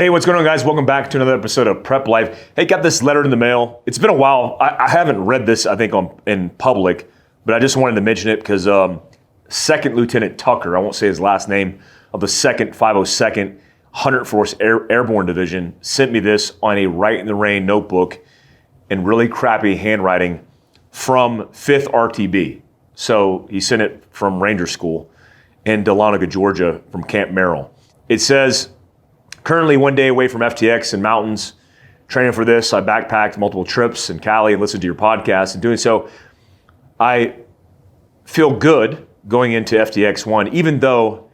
Hey, what's going on, guys? Welcome back to another episode of Prep Life. Hey, got this letter in the mail. It's been a while. I haven't read this, I think, in public, but I just wanted to mention it because Second Lieutenant Tucker, I won't say his last name, of the 2nd 502nd 104th Airborne Division, sent me this on a Write in the Rain notebook in really crappy handwriting from 5th RTB. So he sent it from Ranger School in Dahlonega, Georgia, from Camp Merrill. It says, currently 1 day away from FTX and mountains. Training for this, I backpacked multiple trips in Cali and listened to your podcast. In doing so, I feel good going into FTX 1, even though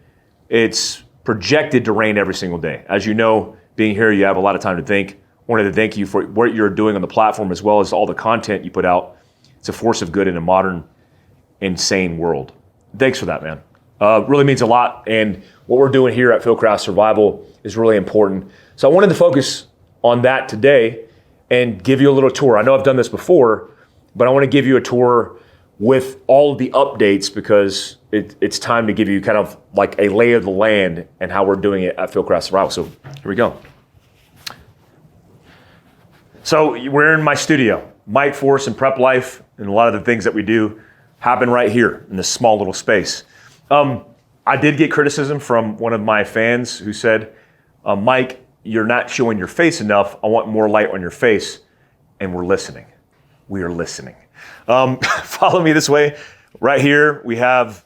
it's projected to rain every single day. As you know, being here, you have a lot of time to think. Wanted to thank you for what you're doing on the platform as well as all the content you put out. It's a force of good in a modern, insane world. Thanks for that, man. Really means a lot. And what we're doing here at Fieldcraft Survival is really important. So I wanted to focus on that today and give you a little tour. I know I've done this before, but I want to give you a tour with all of the updates because it's time to give you kind of like a lay of the land and how we're doing it at Fieldcraft Survival. So here we go. So we're in my studio. Mike Force and Prep Life and a lot of the things that we do happen right here in this small little space. I did get criticism from one of my fans who said, Mike, you're not showing your face enough. I want more light on your face. And we're listening. We are listening. Follow me this way. Right here, we have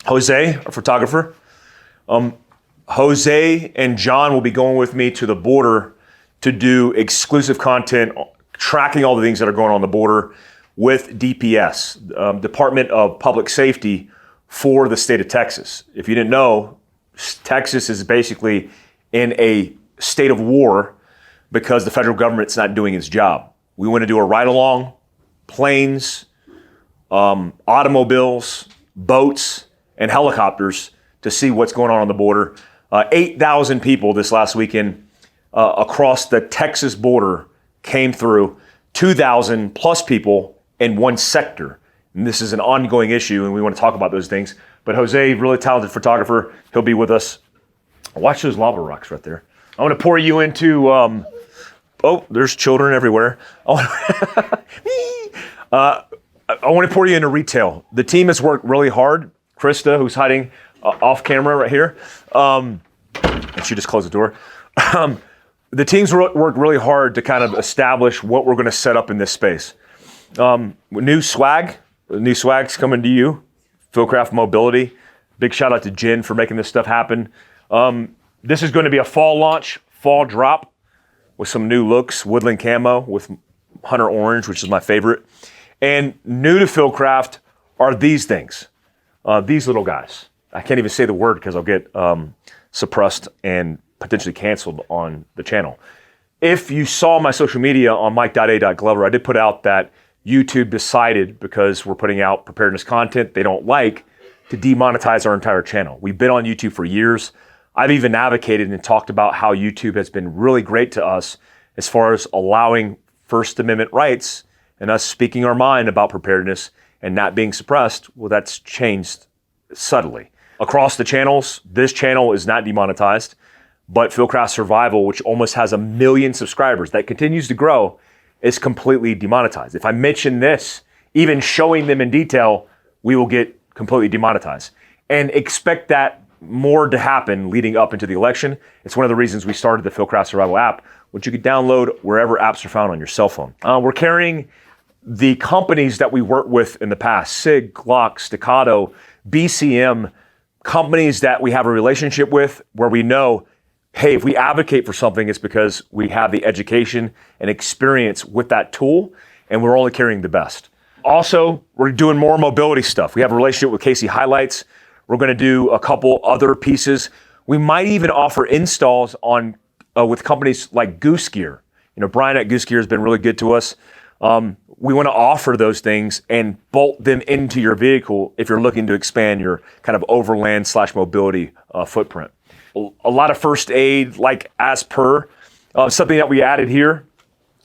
Jose, our photographer. Jose and John will be going with me to the border to do exclusive content, tracking all the things that are going on the border with DPS, Department of Public Safety for the state of Texas. If you didn't know, Texas is basically in a state of war because the federal government's not doing its job. We want to do a ride-along, planes, automobiles, boats, and helicopters to see what's going on the border. 8,000 people this last weekend across the Texas border came through, 2,000 plus people in one sector. And this is an ongoing issue, and we want to talk about those things. But Jose, really talented photographer, he'll be with us. Watch those lava rocks right there. I want to pour you into, oh, there's children everywhere. I want to pour you into retail. The team has worked really hard. Krista, who's hiding off camera right here, and she just closed the door. The team's worked really hard to kind of establish what we're going to set up in this space. New swag's coming to you. Fieldcraft Mobility. Big shout out to Jen for making this stuff happen. This is going to be a fall launch, fall drop with some new looks, woodland camo with hunter orange, which is my favorite. And new to Fieldcraft are these things, these little guys. I can't even say the word because I'll get suppressed and potentially canceled on the channel. If you saw my social media on mike.a.glover, I did put out that YouTube decided, because we're putting out preparedness content they don't like, to demonetize our entire channel. We've been on YouTube for years. I've even advocated and talked about how YouTube has been really great to us as far as allowing First Amendment rights and us speaking our mind about preparedness and not being suppressed. Well, that's changed subtly. Across the channels, this channel is not demonetized, but Fieldcraft Survival, which almost has 1 million subscribers, that continues to grow, is completely demonetized. If I mention this, even showing them in detail, we will get completely demonetized. And expect that more to happen leading up into the election. It's one of the reasons we started the Fieldcraft Survival app, which you could download wherever apps are found on your cell phone. We're carrying the companies that we worked with in the past, SIG, Glock, Staccato, BCM, companies that we have a relationship with where we know, hey, if we advocate for something, it's because we have the education and experience with that tool, and we're only carrying the best. Also, we're doing more mobility stuff. We have a relationship with Casey Highlights. We're going to do a couple other pieces. We might even offer installs on with companies like Goose Gear. You know, Brian at Goose Gear has been really good to us. We want to offer those things and bolt them into your vehicle if you're looking to expand your kind of overland / mobility footprint. A lot of first aid, like as per, something that we added here,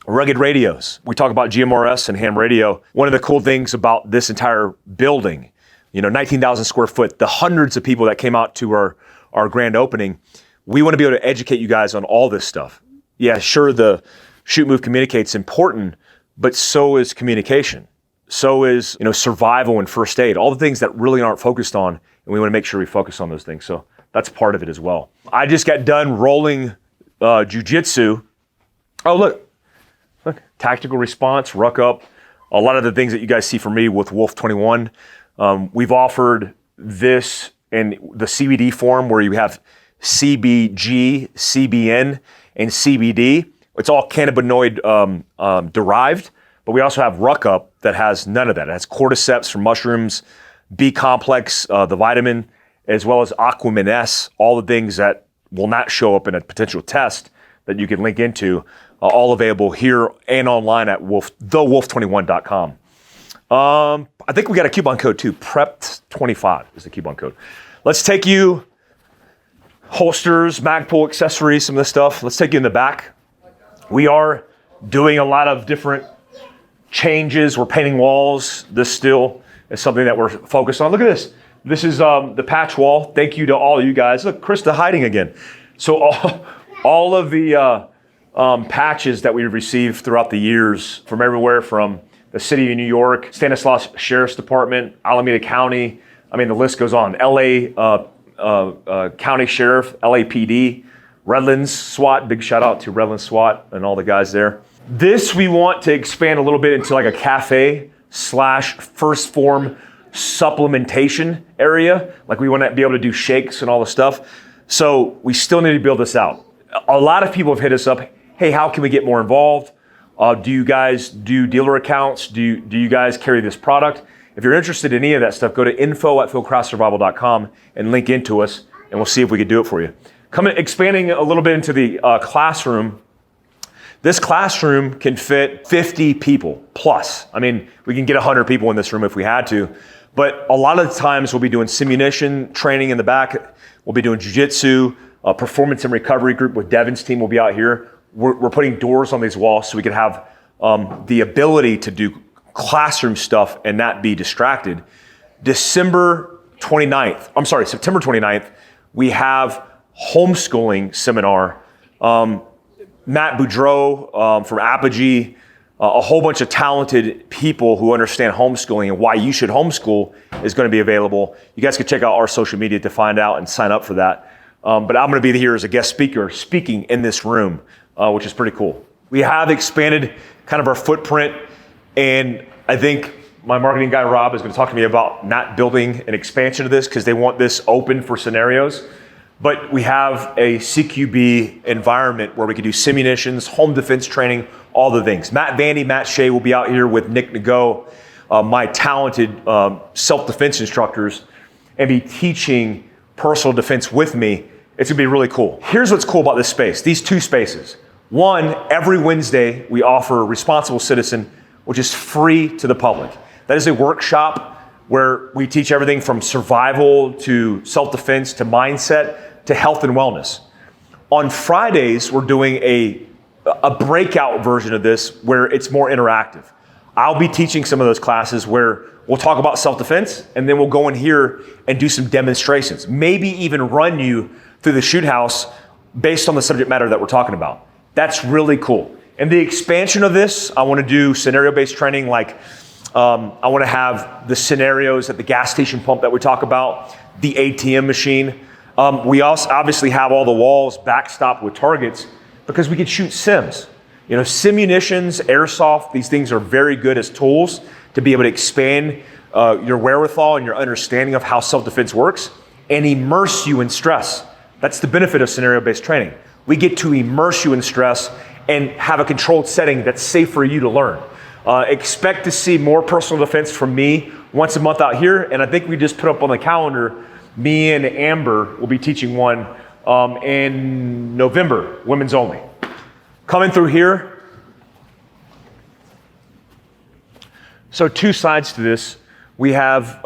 rugged radios. We talk about GMRS and ham radio. One of the cool things about this entire building, 19,000 square foot, the hundreds of people that came out to our grand opening, We want to be able to educate you guys on all this stuff. Yeah, sure, the shoot, move, communicate's important, but so is communication. So is, survival and first aid, all the things that really aren't focused on, and we want to make sure we focus on those things. So that's part of it as well. I just got done rolling Jiu Jitsu. Oh, look, tactical response, ruck up, a lot of the things that you guys see from me with Wolf 21. We've offered this in the CBD form where you have CBG, CBN, and CBD. It's all cannabinoid derived, but we also have ruck up that has none of that. It has cordyceps from mushrooms, B complex, the vitamin, as well as Aquamin S, all the things that will not show up in a potential test that you can link into, all available here and online at thewolf21.com. I think we got a coupon code too. PREP25 is the coupon code. Let's take you holsters, Magpul accessories, some of this stuff. Let's take you in the back. We are doing a lot of different changes. We're painting walls. This still is something that we're focused on. Look at this. This is the patch wall. Thank you to all you guys. Look, Krista hiding again. So all of the patches that we've received throughout the years from everywhere, from the city of New York, Stanislaus Sheriff's Department, Alameda County. I mean, the list goes on. LA County Sheriff, LAPD, Redlands SWAT. Big shout out to Redlands SWAT and all the guys there. This we want to expand a little bit into like a cafe / first form supplementation area. Like we want to be able to do shakes and all the stuff. So we still need to build this out. A lot of people have hit us up. Hey, how can we get more involved? Do you guys do dealer accounts? Do you guys carry this product? If you're interested in any of that stuff, go to info@fieldcraftsurvival.com and link into us, and we'll see if we can do it for you. Expanding a little bit into the classroom. This classroom can fit 50 people plus. I mean, we can get 100 people in this room if we had to, but a lot of the times we'll be doing simunition training in the back. We'll be doing jiu-jitsu, performance and recovery group with Devin's team will be out here. We're putting doors on these walls so we can have the ability to do classroom stuff and not be distracted. September 29th, we have homeschooling seminar. Matt Boudreau from Apogee, a whole bunch of talented people who understand homeschooling and why you should homeschool is going to be available. You guys can check out our social media to find out and sign up for that. But I'm going to be here as a guest speaker speaking in this room, which is pretty cool. We have expanded kind of our footprint, and I think my marketing guy, Rob, is going to talk to me about not building an expansion of this because they want this open for scenarios. But we have a CQB environment where we can do simunitions, home defense training, all the things. Matt Vandy, Matt Shea will be out here with Nick Nago, my talented self-defense instructors, and be teaching personal defense with me. It's gonna be really cool. Here's what's cool about this space, these two spaces. One, every Wednesday we offer Responsible Citizen, which is free to the public. That is a workshop where we teach everything from survival to self-defense to mindset to health and wellness. On Fridays, we're doing a breakout version of this where it's more interactive. I'll be teaching some of those classes where we'll talk about self-defense and then we'll go in here and do some demonstrations, maybe even run you through the shoot house based on the subject matter that we're talking about. That's really cool. And the expansion of this, I want to do scenario-based training like I want to have the scenarios at the gas station pump that we talk about, the ATM machine. We also obviously have all the walls backstopped with targets because we could shoot sims. Simunitions, airsoft, these things are very good as tools to be able to expand your wherewithal and your understanding of how self-defense works and immerse you in stress. That's the benefit of scenario-based training. We get to immerse you in stress and have a controlled setting that's safe for you to learn. Expect to see more personal defense from me once a month out here, and I think we just put up on the calendar, me and Amber will be teaching one in November, women's only. Coming through here. So two sides to this. We have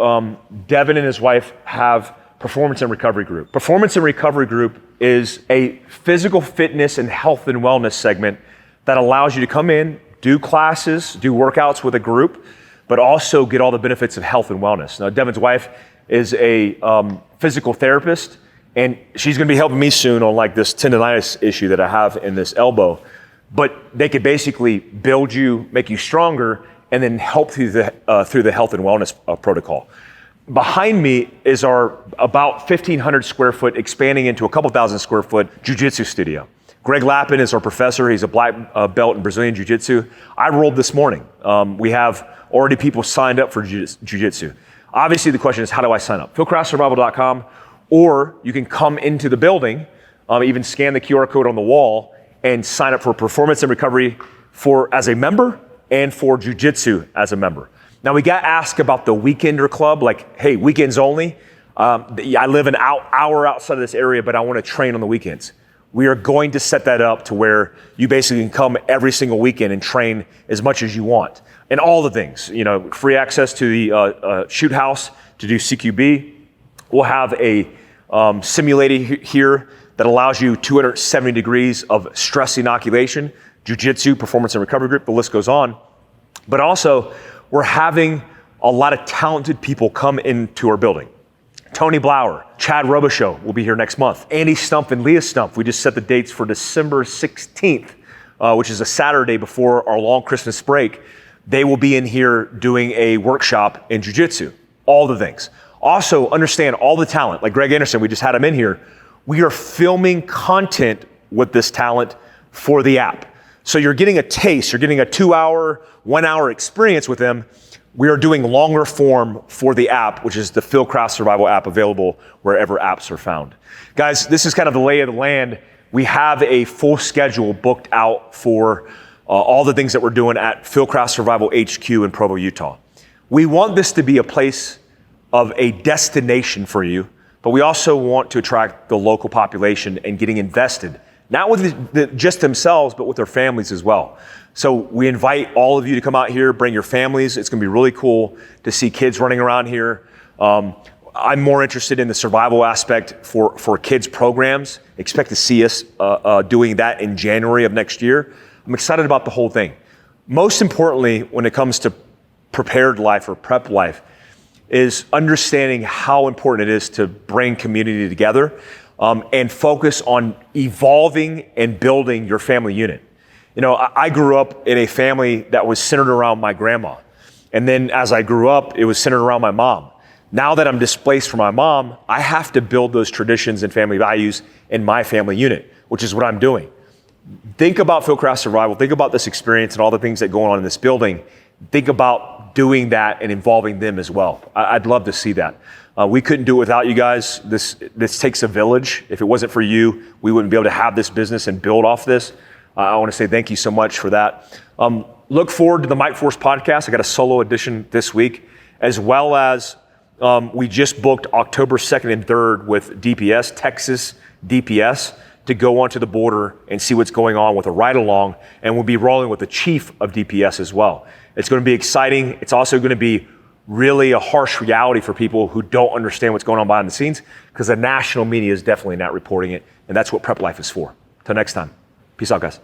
Devin and his wife have Performance and Recovery Group. Performance and Recovery Group is a physical fitness and health and wellness segment that allows you to come in, do classes, do workouts with a group, but also get all the benefits of health and wellness. Now, Devin's wife is a physical therapist, And she's gonna be helping me soon on like this tendonitis issue that I have in this elbow. But they could basically build you, make you stronger, and then help through the health and wellness protocol. Behind me is our about 1,500 square foot, expanding into a couple thousand square foot Jiu Jitsu studio. Greg Lappin is our professor. He's a black belt in Brazilian Jiu Jitsu. I rolled this morning. We have already people signed up for Jiu Jitsu. Obviously the question is, how do I sign up? Fieldcraftsurvival.com, or you can come into the building, even scan the QR code on the wall and sign up for performance and recovery as a member and for Jiu Jitsu as a member. Now we got asked about the weekender club, like, hey, weekends only. I live an hour outside of this area, but I want to train on the weekends. We are going to set that up to where you basically can come every single weekend and train as much as you want. And all the things, free access to the shoot house to do CQB. We'll have a simulator here that allows you 270 degrees of stress inoculation, jiu-jitsu, performance and recovery group, the list goes on. But also, we're having a lot of talented people come into our building. Tony Blauer, Chad Robichaux will be here next month. Andy Stumpf and Leah Stumpf, we just set the dates for December 16th, which is a Saturday before our long Christmas break. They will be in here doing a workshop in jiu-jitsu, all the things. Also, understand all the talent, like Greg Anderson, we just had him in here. We are filming content with this talent for the app. So you're getting a taste, you're getting a 2-hour, 1-hour experience with them. We are doing longer form for the app, which is the Fieldcraft Survival app, available wherever apps are found. Guys, this is kind of the lay of the land. We have a full schedule booked out for all the things that we're doing at Fieldcraft Survival HQ in Provo, Utah. We want this to be a place of a destination for you, but we also want to attract the local population and getting invested, not with just themselves, but with their families as well. So we invite all of you to come out here, bring your families. It's gonna be really cool to see kids running around here. I'm more interested in the survival aspect for kids programs. Expect to see us doing that in January of next year. I'm excited about the whole thing. Most importantly, when it comes to prepared life or prep life, is understanding how important it is to bring community together and focus on evolving and building your family unit. I grew up in a family that was centered around my grandma. And then as I grew up, it was centered around my mom. Now that I'm displaced from my mom, I have to build those traditions and family values in my family unit, which is what I'm doing. Think about Fieldcraft Survival. Think about this experience and all the things that go on in this building. Think about doing that and involving them as well. I'd love to see that. We couldn't do it without you guys. This takes a village. If it wasn't for you, we wouldn't be able to have this business and build off this. I want to say thank you so much for that. Look forward to the Mike Force podcast. I got a solo edition this week, as well as we just booked October 2nd and 3rd with DPS, Texas DPS, to go onto the border and see what's going on with a ride-along, and we'll be rolling with the chief of DPS as well. It's going to be exciting. It's also going to be really a harsh reality for people who don't understand what's going on behind the scenes, because the national media is definitely not reporting it, and that's what Prep Life is for. Till next time. Peace out, guys.